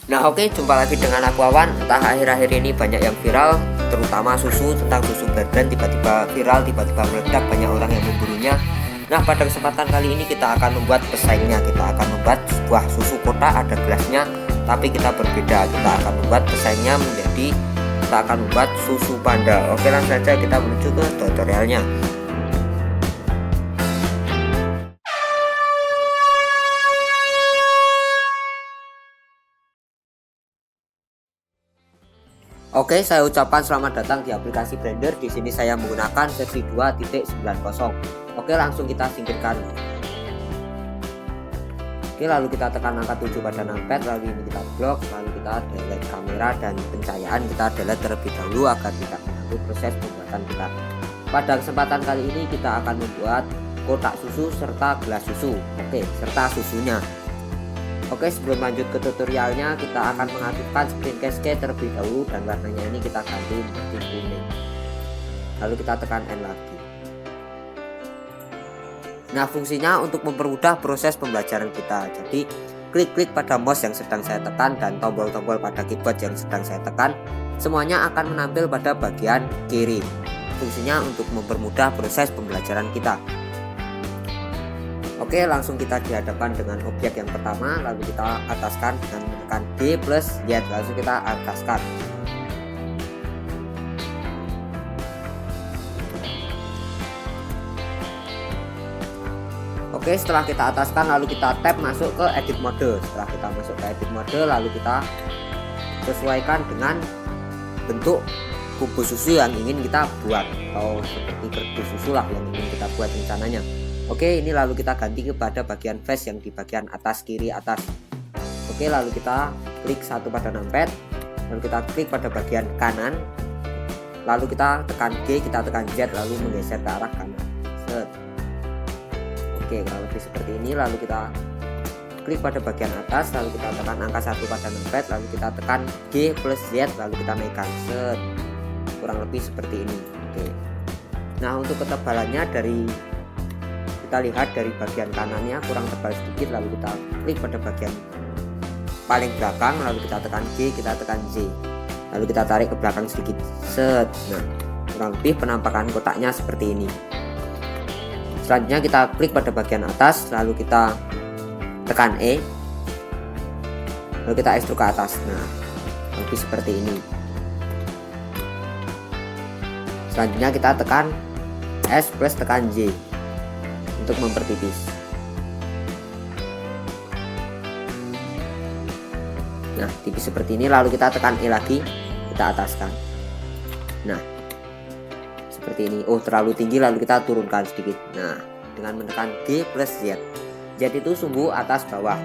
Nah oke, jumpa lagi dengan aku Awan. Entah akhir-akhir ini banyak yang viral, terutama susu, tentang susu Bear tiba-tiba viral, tiba-tiba meledak, banyak orang yang memburunya. Nah pada kesempatan kali ini kita akan membuat pesaingnya. Kita akan membuat sebuah susu kotak, ada gelasnya, tapi kita berbeda. Kita akan membuat pesaingnya menjadi, kita akan membuat susu panda. Oke, langsung saja kita menuju ke tutorialnya. Oke, saya ucapkan selamat datang di aplikasi Blender. Di sini saya menggunakan versi 2.90. Oke, langsung kita singkirkan. Oke, lalu kita tekan angka 7 pada numpad, lalu ini kita blok, lalu kita delete kamera dan pencahayaan, kita delete terlebih dahulu agar tidak mengganggu proses pembuatan kita. Pada kesempatan kali ini kita akan membuat kotak susu serta gelas susu. Oke, serta susunya. Oke, sebelum lanjut ke tutorialnya, kita akan mengaktifkan screen cascade terlebih dahulu dan warnanya ini kita ganti menjadi kuning. Lalu kita tekan N lagi. Nah, fungsinya untuk mempermudah proses pembelajaran kita. Jadi, klik-klik pada mouse yang sedang saya tekan dan tombol-tombol pada keyboard yang sedang saya tekan, semuanya akan menampil pada bagian kiri. Fungsinya untuk mempermudah proses pembelajaran kita. Oke, langsung kita dihadapkan dengan objek yang pertama, lalu kita ataskan dengan menekan D plus Z, langsung kita ataskan. Oke, setelah kita ataskan lalu kita tap masuk ke edit mode. Setelah kita masuk ke edit mode, lalu kita sesuaikan dengan bentuk kubus susu yang ingin kita buat, atau seperti kerdus susu lah yang ingin kita buat rencananya. Oke, ini lalu kita ganti kepada bagian face yang di bagian atas kiri atas. Oke, lalu kita klik satu pada numpad, lalu kita klik pada bagian kanan, lalu kita tekan G, kita tekan Z, lalu menggeser ke arah kanan. Set. Oke, kalau lebih seperti ini, lalu kita klik pada bagian atas, lalu kita tekan angka 1 pada numpad, lalu kita tekan G plus Z, lalu kita naikkan. Set. Kurang lebih seperti ini. Oke. Nah, untuk ketebalannya kita lihat dari bagian kanannya kurang tebal sedikit, lalu kita klik pada bagian paling belakang, lalu kita tekan G, kita tekan Z, lalu kita tarik ke belakang sedikit. Set. Nah, kurang lebih penampakan kotaknya seperti ini. Selanjutnya kita klik pada bagian atas, lalu kita tekan E, lalu kita extrude ke atas. Nah, lebih seperti ini. Selanjutnya kita tekan S plus tekan J untuk mempertipis. Nah, tipis seperti ini, lalu kita tekan E lagi, kita ataskan. Nah, seperti ini. Oh, terlalu tinggi, lalu kita turunkan sedikit. Nah, dengan menekan G plus Z. Z itu sumbu atas bawah.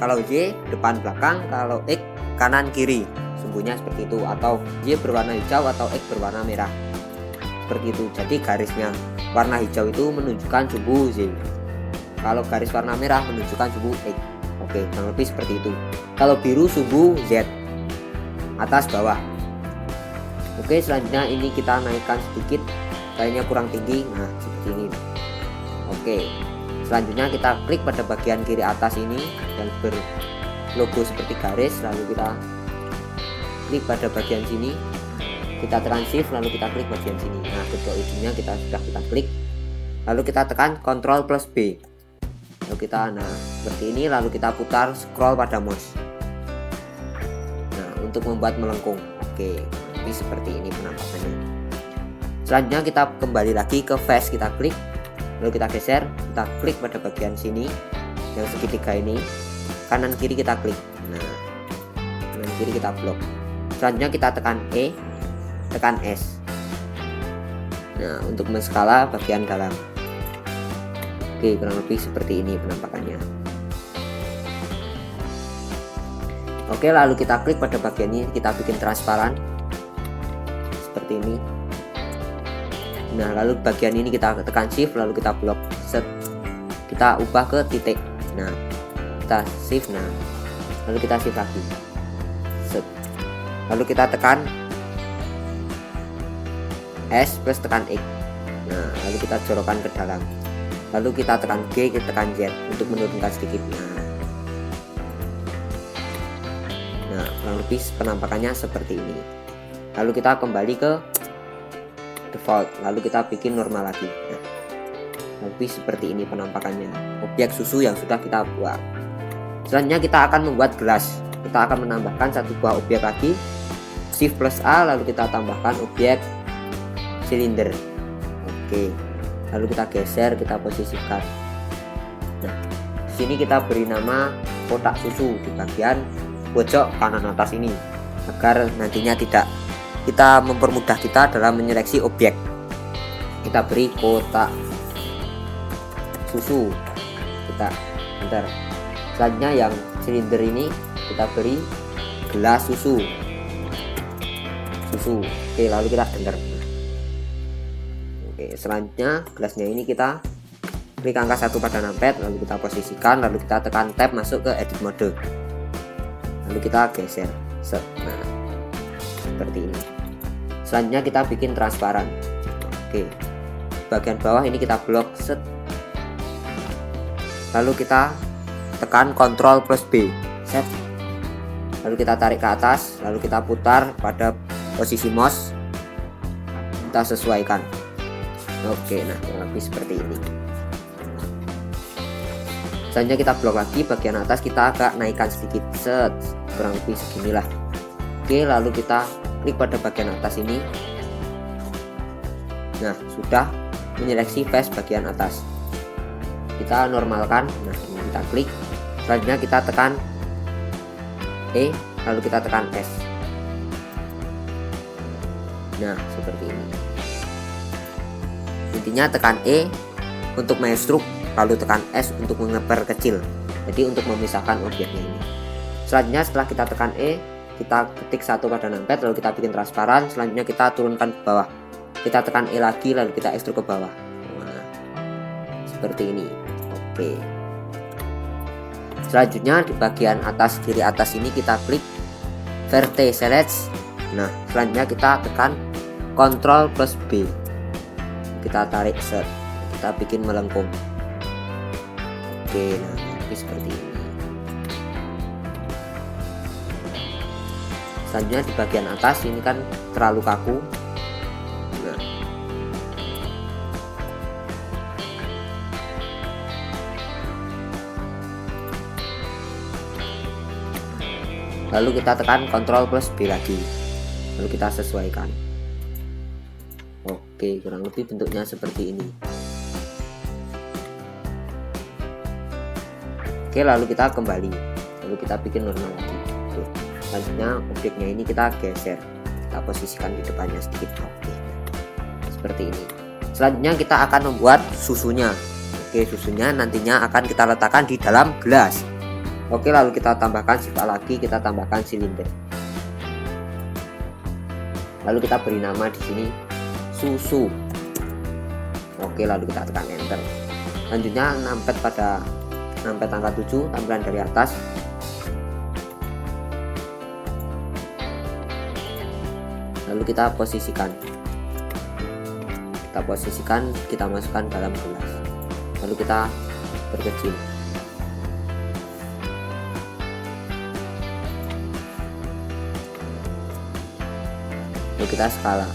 Kalau Y depan belakang, kalau X kanan kiri. Sumbunya seperti itu, atau Y berwarna hijau atau X berwarna merah. Seperti itu. Jadi garisnya warna hijau itu menunjukkan sumbu Z, kalau garis warna merah menunjukkan sumbu X. Oke, kurang lebih seperti itu. Kalau biru sumbu Z, atas bawah. Oke, selanjutnya ini kita naikkan sedikit, kayaknya kurang tinggi. Nah, seperti ini. Oke, selanjutnya kita klik pada bagian kiri atas ini yang berlogo seperti garis, lalu kita klik pada bagian sini, kita tekan shift, lalu kita klik bagian sini. Nah, bentuk ujungnya kita klik, lalu kita tekan Ctrl plus B, lalu kita, nah seperti ini, lalu kita putar scroll pada mouse. Nah, untuk membuat melengkung. Oke, ini seperti ini penampakannya. Selanjutnya kita kembali lagi ke face, kita klik, lalu kita geser, kita klik pada bagian sini yang segitiga ini, kanan kiri kita klik. Nah, kanan kiri kita blok. Selanjutnya kita tekan E, tekan S. Nah, untuk menskala bagian dalam. Oke, kurang lebih seperti ini penampakannya. Oke, lalu kita klik pada bagian ini, kita bikin transparan seperti ini. Nah, lalu bagian ini kita tekan shift, lalu kita blok. Set. Kita ubah ke titik. Nah, kita shift. Nah, lalu kita shift lagi. Set. Lalu kita tekan S plus tekan X. Nah, lalu kita jorokan ke dalam. Lalu kita tekan G, kita tekan Z untuk menurunkan sedikit. kurang lebih penampakannya seperti ini. Lalu kita kembali ke default, lalu kita bikin normal lagi. Nah, lebih seperti ini penampakannya objek susu yang sudah kita buat. Selanjutnya kita akan membuat gelas. Kita akan menambahkan satu buah objek lagi, Shift plus A, lalu kita tambahkan objek silinder. Oke, lalu kita geser, kita posisikan. Nah, di sini kita beri nama kotak susu di bagian pojok kanan atas ini, agar nantinya kita mempermudah kita dalam menyeleksi objek. Kita beri kotak susu, kita enter. Selanjutnya yang silinder ini kita beri gelas susu. Oke, lalu kita enter. Oke, selanjutnya gelasnya ini kita klik angka 1 pada numpad, lalu kita posisikan, lalu kita tekan tab masuk ke edit mode, lalu kita geser set. Nah, seperti ini. Selanjutnya kita bikin transparan. Oke, bagian bawah ini kita blok set, lalu kita tekan Ctrl plus B set, lalu kita tarik ke atas, lalu kita putar pada posisi mouse, kita sesuaikan. Oke, nah lebih seperti ini. Selanjutnya kita blok lagi bagian atas, kita agak naikkan sedikit set, kurang lebih seginilah. Oke, lalu kita klik pada bagian atas ini. Nah, sudah menyeleksi face bagian atas. Kita normalkan. Nah, ini kita klik. Selanjutnya kita tekan E, lalu kita tekan S. Nah, seperti ini. Intinya tekan E untuk mengestruk, lalu tekan S untuk memperkecil. Jadi untuk memisahkan objeknya ini. Selanjutnya setelah kita tekan E, kita ketik 1 pada numpad, lalu kita bikin transparan. Selanjutnya kita turunkan ke bawah. Kita tekan E lagi, lalu kita ekstruk ke bawah. Nah, seperti ini. Oke. Selanjutnya di bagian atas kiri atas ini kita klik Vertex Select. Nah, selanjutnya kita tekan Ctrl plus B. Kita tarik set. Kita bikin melengkung. Oke, nah ini seperti ini. Selanjutnya di bagian atas ini kan terlalu kaku. Nah, lalu kita tekan Ctrl plus B lagi, lalu kita sesuaikan. Oke, kurang lebih bentuknya seperti ini. Oke, lalu kita kembali, lalu kita bikin normal lagi. Oke. Selanjutnya objeknya ini kita geser, kita posisikan di depannya sedikit. Oke, seperti ini. Selanjutnya kita akan membuat susunya. Oke, susunya nantinya akan kita letakkan di dalam gelas. Oke, lalu kita tambahkan Shift lagi, kita tambahkan silinder. Lalu kita beri nama di sini susu. Oke, lalu kita tekan enter. Selanjutnya numpad pada numpad angka 7, tampilan dari atas. Lalu kita posisikan. Kita masukkan dalam gelas. Lalu kita perkecil. Lalu kita skala.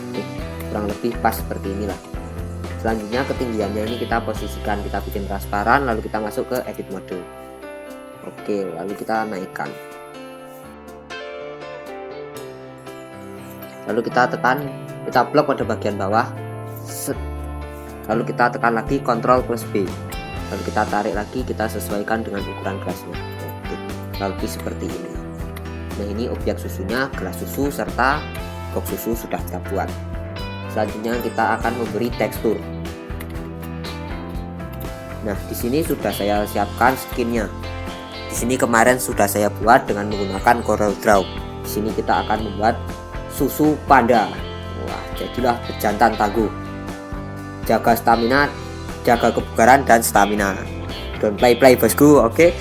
Oke, kurang lebih pas seperti inilah. Selanjutnya ketinggiannya ini kita posisikan, kita bikin transparan, lalu kita masuk ke edit mode. Oke, lalu kita naikkan. Lalu kita tekan, kita blok pada bagian bawah. Set. Lalu kita tekan lagi Ctrl plus B. Lalu kita tarik lagi, kita sesuaikan dengan ukuran gelasnya. Oke, lalu seperti ini. Nah, ini objek susunya, gelas susu serta box susu sudah kita buat. Selanjutnya kita akan memberi tekstur. Nah, di sini sudah saya siapkan skinnya. Di sini kemarin sudah saya buat dengan menggunakan Corel Draw. Di sini kita akan membuat susu panda. Wah, jadilah pejantan tangguh. Jaga stamina, jaga kebugaran dan stamina. Don't play bosku. Oke.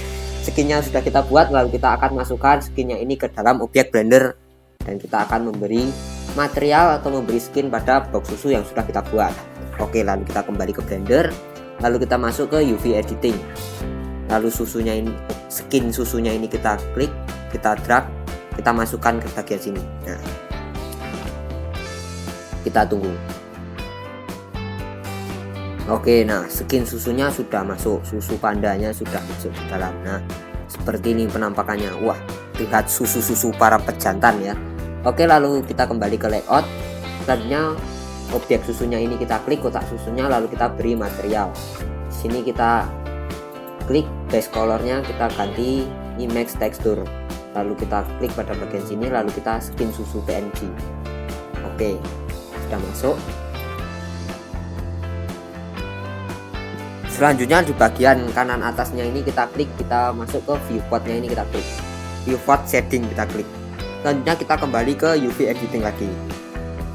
Skinnya sudah kita buat, lalu kita akan masukkan skinnya ini ke dalam objek Blender dan kita akan memberi material atau memberi skin pada box susu yang sudah kita buat. Oke, lalu kita kembali ke Blender, lalu kita masuk ke UV editing. lalu susunya ini, skin susunya ini kita klik, kita drag, kita masukkan ke bagian sini. Nah, kita tunggu. Oke, nah skin susunya sudah masuk, susu pandanya sudah masuk ke dalam. Nah, seperti ini penampakannya. Wah, lihat susu-susu para pejantan ya. Oke, lalu kita kembali ke layout. Selanjutnya objek susunya ini kita klik kotak susunya, lalu kita beri material. Di sini kita klik base colornya, kita ganti image texture. Lalu kita klik pada bagian sini, lalu kita skin susu PNG. Oke, sudah masuk. Selanjutnya di bagian kanan atasnya ini kita klik, kita masuk ke viewportnya ini, kita klik viewport shading, kita klik. Selanjutnya kita kembali ke UV editing lagi.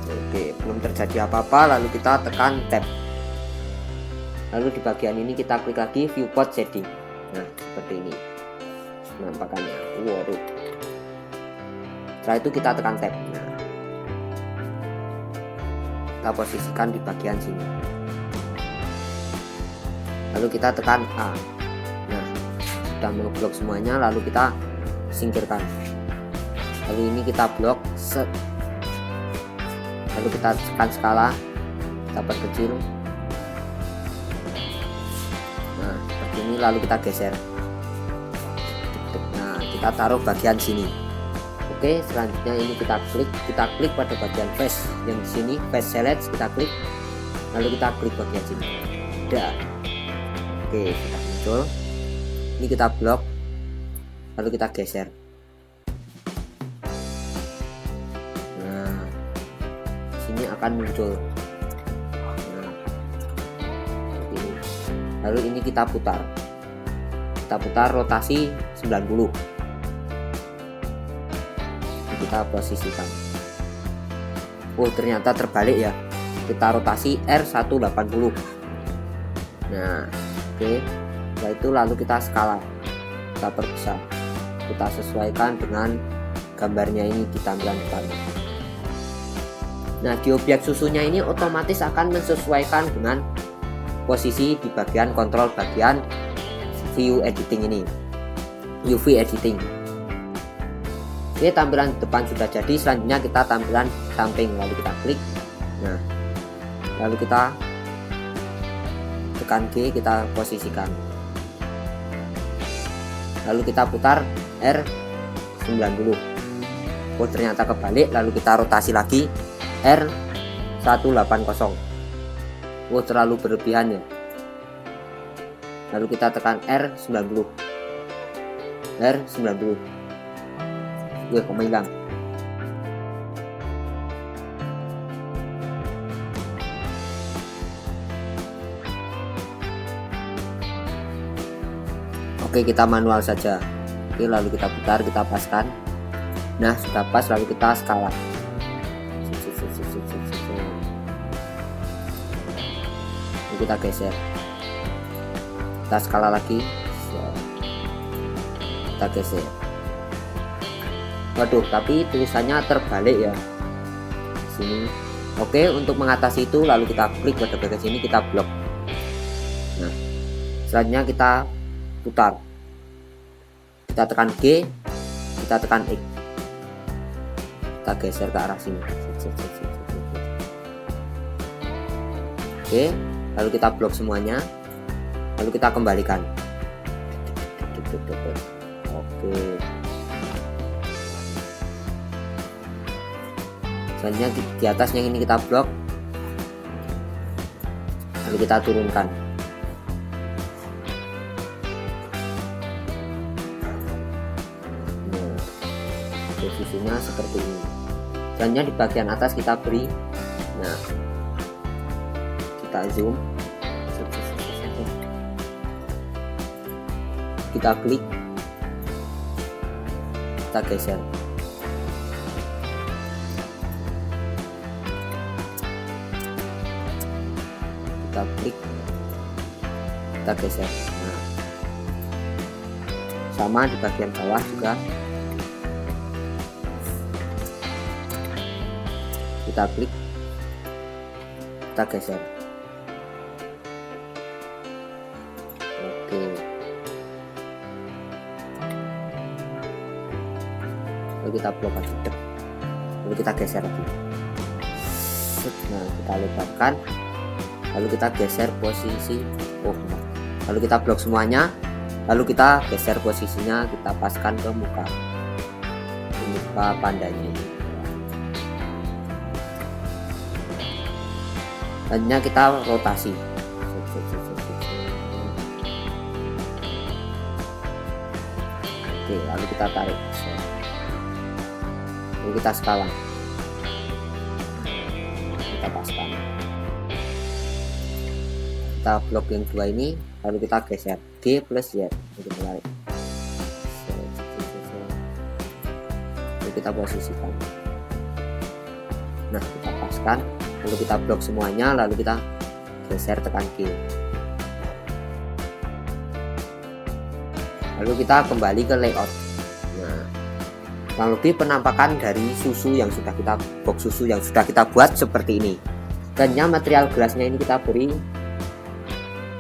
Oke, belum terjadi apa-apa, lalu kita tekan tab. Lalu di bagian ini kita klik lagi viewport shading. Nah, seperti ini penampakannya. Waduh. Setelah itu kita tekan tab. Nah, kita posisikan di bagian sini. Lalu kita tekan A. Nah, sudah memblok semuanya, lalu kita singkirkan. Lalu ini kita blok set. Lalu kita tekan skala, kita perkecil. Nah, seperti ini, lalu kita geser. Nah, kita taruh bagian sini. Oke, selanjutnya ini kita klik pada bagian face yang di sini, face select, kita klik. Lalu kita klik bagian sini. Udah. Oke, sudah muncul. Ini kita blok, lalu kita geser. Nah, sini akan muncul. Nah, ini. Lalu ini kita putar. Kita putar rotasi 90. Kita posisikan. Oh, ternyata terbalik ya. Kita rotasi R180. Nah, oke, setelah itu lalu kita skala, kita perbesar, kita sesuaikan dengan gambarnya ini di tampilan depan. Nah, di objek susunya ini otomatis akan menyesuaikan dengan posisi di bagian kontrol bagian view editing ini, UV editing. Oke, tampilan depan sudah jadi. Selanjutnya kita tampilan samping, lalu kita klik. Nah, lalu kita tekan G, kita posisikan. Lalu kita putar R90. Oh, ternyata kebalik, lalu kita rotasi lagi R180. Oh, terlalu berlebihan ya. Lalu kita tekan R90. R90. Wih, kok hilang. Oke, kita manual saja. Oke, lalu kita putar, kita paskan. Nah, sudah pas, lalu kita skala. Lalu kita geser. Kita skala lagi. Kita geser. Waduh, tapi tulisannya terbalik ya. Sini. Oke, untuk mengatasi itu lalu kita klik pada bagian sini, kita blok. Nah, selanjutnya kita putar, kita tekan G, kita tekan X, kita geser ke arah sini. Oke, lalu kita blok semuanya, lalu kita kembalikan. Oke, selanjutnya di atasnya ini kita blok, lalu kita turunkan. Posisinya seperti ini. Selanjutnya di bagian atas kita beri, nah, kita zoom, kita klik, kita geser. Kita klik, kita geser. Nah, sama di bagian bawah juga. Kita klik, kita geser. Oke, lalu kita blok lagi, lalu kita geser lagi. Nah, kita lebarkan, lalu kita geser posisi, lalu kita blok semuanya, lalu kita geser posisinya, kita paskan ke muka pandanya ini. Selanjutnya kita rotasi. Oke, lalu kita tarik, lalu kita skala, kita paskan, kita blok yang dua ini, lalu kita geser G plus Y, lalu kita tarik, lalu kita posisikan. Nah, kita paskan, lalu kita blok semuanya, lalu kita geser tekan G. Lalu kita kembali ke layout. Nah, kurang lebih penampakan dari susu yang sudah kita box susu yang sudah kita buat seperti ini. Hanya material gelasnya ini kita beri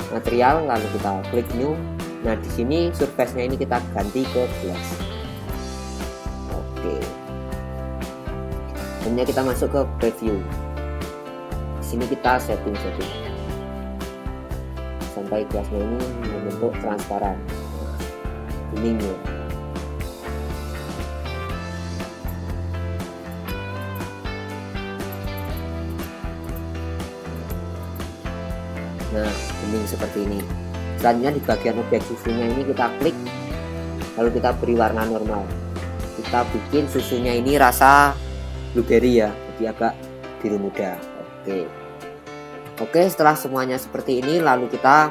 material, lalu kita klik new. Nah, di sini surface-nya ini kita ganti ke gelas. Oke. Hanya kita masuk ke preview. Di sini kita setting sampai gelasnya ini membentuk transparan. Kuning ya. Nah, kuning seperti ini. Selanjutnya di bagian objek susunya ini kita klik, lalu kita beri warna normal. Kita bikin susunya ini rasa blueberry ya, jadi agak biru muda. Oke, setelah semuanya seperti ini, lalu kita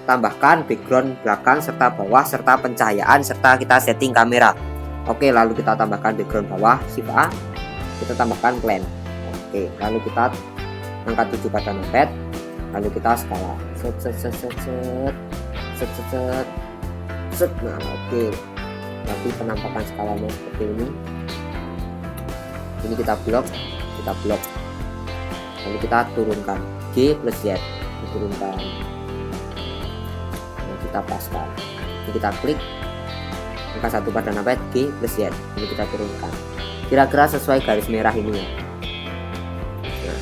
tambahkan background belakang serta bawah serta pencahayaan serta kita setting kamera. Oke, lalu kita tambahkan background bawah, Shift A, kita tambahkan plan. Oke, lalu kita angkat 7 pada numpad, lalu kita skala. Nah, oke. Nanti penampakan skalanya seperti ini. Ini kita blok. Lalu kita turunkan G plus Z, diturunkan. Kita paskan, ini kita klik angka 1 pada numpad G plus Z, ini kita turunkan kira-kira sesuai garis merah ini ya. Nah,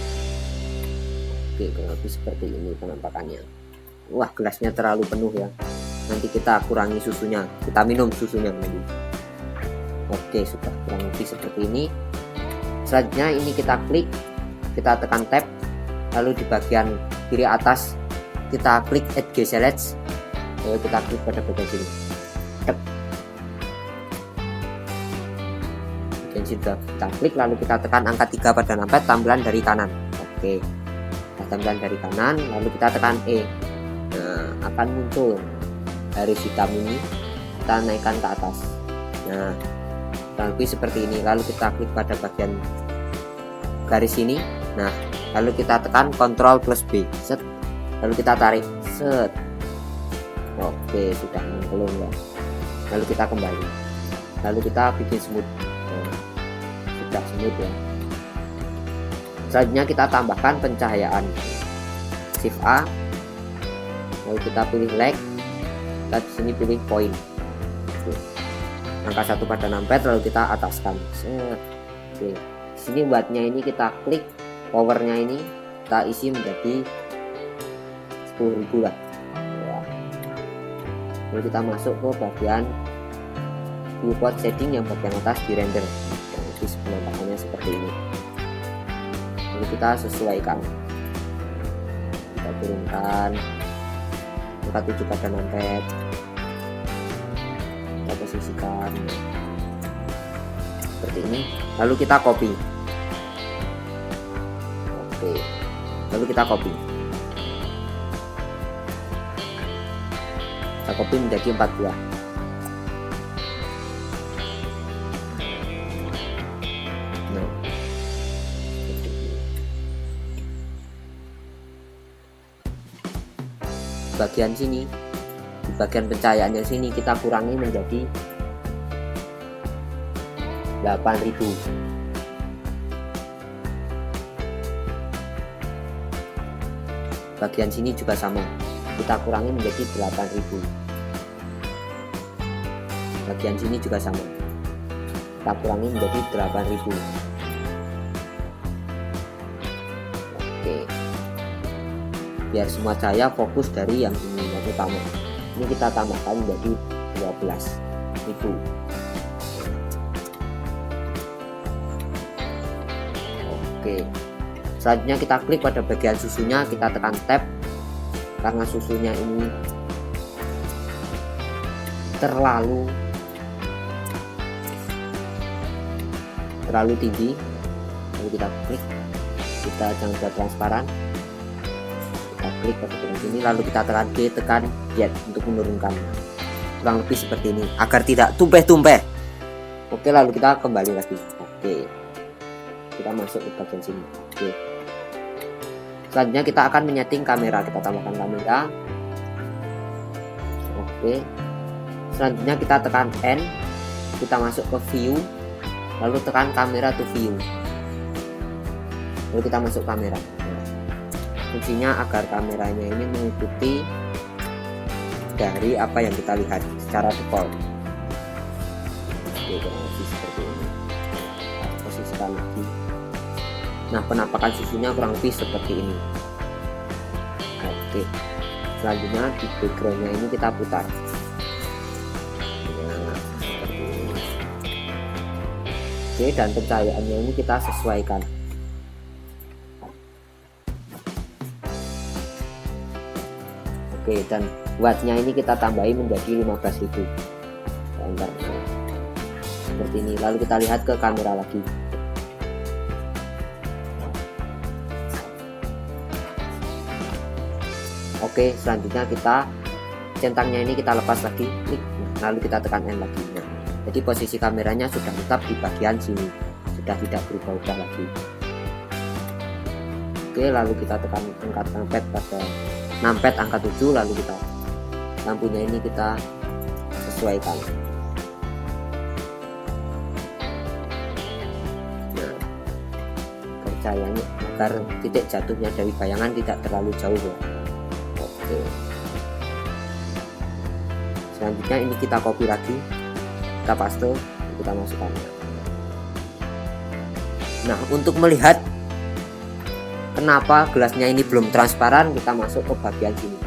oke, kurang lebih seperti ini penampakannya. Wah, gelasnya terlalu penuh ya, nanti kita kurangi susunya, kita minum susunya nanti. Oke, sudah kurang lebih seperti ini. Selanjutnya ini kita klik, kita tekan tab, lalu di bagian kiri atas kita klik add geselage. Lalu kita klik pada bagian sini. Bagian sini sudah kita klik, lalu kita tekan angka 3 pada numpad, tampilan dari kanan. Oke. Nah, tampilan dari kanan, lalu kita tekan E. Nah, akan muncul garis hitam ini, kita naikkan ke atas. Nah, kurang lebih seperti ini. Lalu kita klik pada bagian garis ini. Nah, lalu kita tekan Ctrl plus B. Set. Lalu kita tarik. Set. Oke, sudah menggelung ya. Lalu kita kembali, lalu kita bikin smooth. Nah, sudah smooth ya. Selanjutnya kita tambahkan pencahayaan, Shift A, lalu kita pilih light, dan di sini pilih point. Angka 1 pada numpad, lalu kita ataskan. Oke, di sini buatnya ini kita klik, powernya ini kita isi menjadi 10.000 lah. Lalu kita masuk ke bagian viewport setting yang bagian atas di render. Jadi penampakannya seperti ini. Lalu kita sesuaikan, kita turunkan angka 7 pada numpad, kita posisikan seperti ini. Lalu kita copy. Oke, lalu kita copy. Kita copy menjadi 4 buah. Nah, bagian sini, di bagian pencahayaannya sini kita kurangi menjadi 8.000. Bagian sini juga sama, kita kurangi menjadi 8.000. Bagian sini juga sama, kita kurangi menjadi 8.000. Oke, biar semua cahaya fokus dari yang ini yang utama. Ini kita tambahkan menjadi 12.000. Oke, selanjutnya kita klik pada bagian susunya, kita tekan tab karena susunya ini terlalu tinggi, lalu kita klik, kita jangan buat transparan, kita klik pada bagian sini, lalu kita tekan G, tekan get untuk menurunkan, kurang lebih seperti ini agar tidak tumpeh-tumpeh. Oke, lalu kita kembali lagi. Oke, kita masuk ke bagian sini. Oke, selanjutnya kita akan menyeting kamera, kita tambahkan kamera. Oke, selanjutnya kita tekan N, kita masuk ke view, lalu tekan kamera to view, lalu kita masuk kamera. Fungsinya agar kameranya ini mengikuti dari apa yang kita lihat secara default. Oke, kurang lebih seperti ini. Posisikan lagi. Nah, penampakan susunya kurang lebih seperti ini. Oke, selanjutnya di backgroundnya ini kita putar. Nah, seperti ini. Oke, dan pencahayaannya ini kita sesuaikan. Oke, dan wattnya ini kita tambahi menjadi 15.000. Seperti ini. Lalu kita lihat ke kamera lagi. Oke, selanjutnya kita centangnya ini kita lepas lagi, klik, lalu kita tekan N lagi. Nah, jadi posisi kameranya sudah tetap di bagian sini, sudah tidak berubah-ubah lagi. Oke, lalu kita tekan angkat numpad pada numpad angka 7, lalu kita lampunya ini kita sesuaikan. Nah, cahayanya agar titik jatuhnya dari bayangan tidak terlalu jauh ya. Oke, selanjutnya ini kita copy lagi, kita paste, kita masukkan. Nah, untuk melihat kenapa gelasnya ini belum transparan, kita masuk ke bagian sini,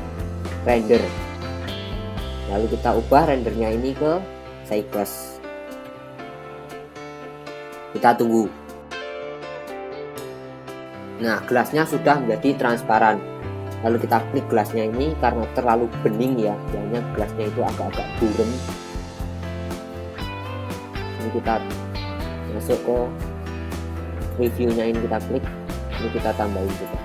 render, lalu kita ubah rendernya ini ke side glass. Kita tunggu. Nah, gelasnya sudah menjadi transparan. Lalu kita klik gelasnya ini, karena terlalu bening ya, soalnya gelasnya itu agak-agak buram. Ini kita masuk ke reviewnya, ini kita klik, ini kita tambahin juga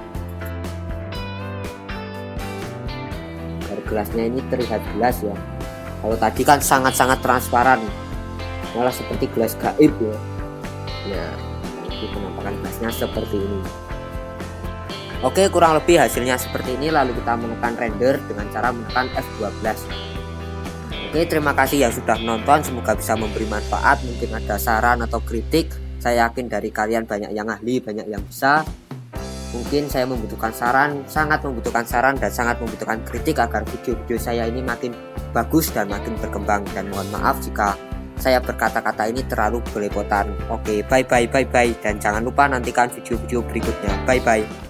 agar gelasnya ini terlihat jelas ya. Kalau tadi kan sangat-sangat transparan, malah seperti gelas gaib ya. Nah, ini penampakan gelasnya seperti ini. Oke, kurang lebih hasilnya seperti ini. Lalu kita menekan render dengan cara menekan F12. Oke, terima kasih yang sudah menonton, semoga bisa memberi manfaat. Mungkin ada saran atau kritik, saya yakin dari kalian banyak yang ahli, banyak yang bisa. Mungkin saya membutuhkan saran, sangat membutuhkan saran dan sangat membutuhkan kritik agar video-video saya ini makin bagus dan makin berkembang. Dan mohon maaf jika saya berkata-kata ini terlalu belepotan. Oke, bye bye, dan jangan lupa nantikan video-video berikutnya. Bye bye.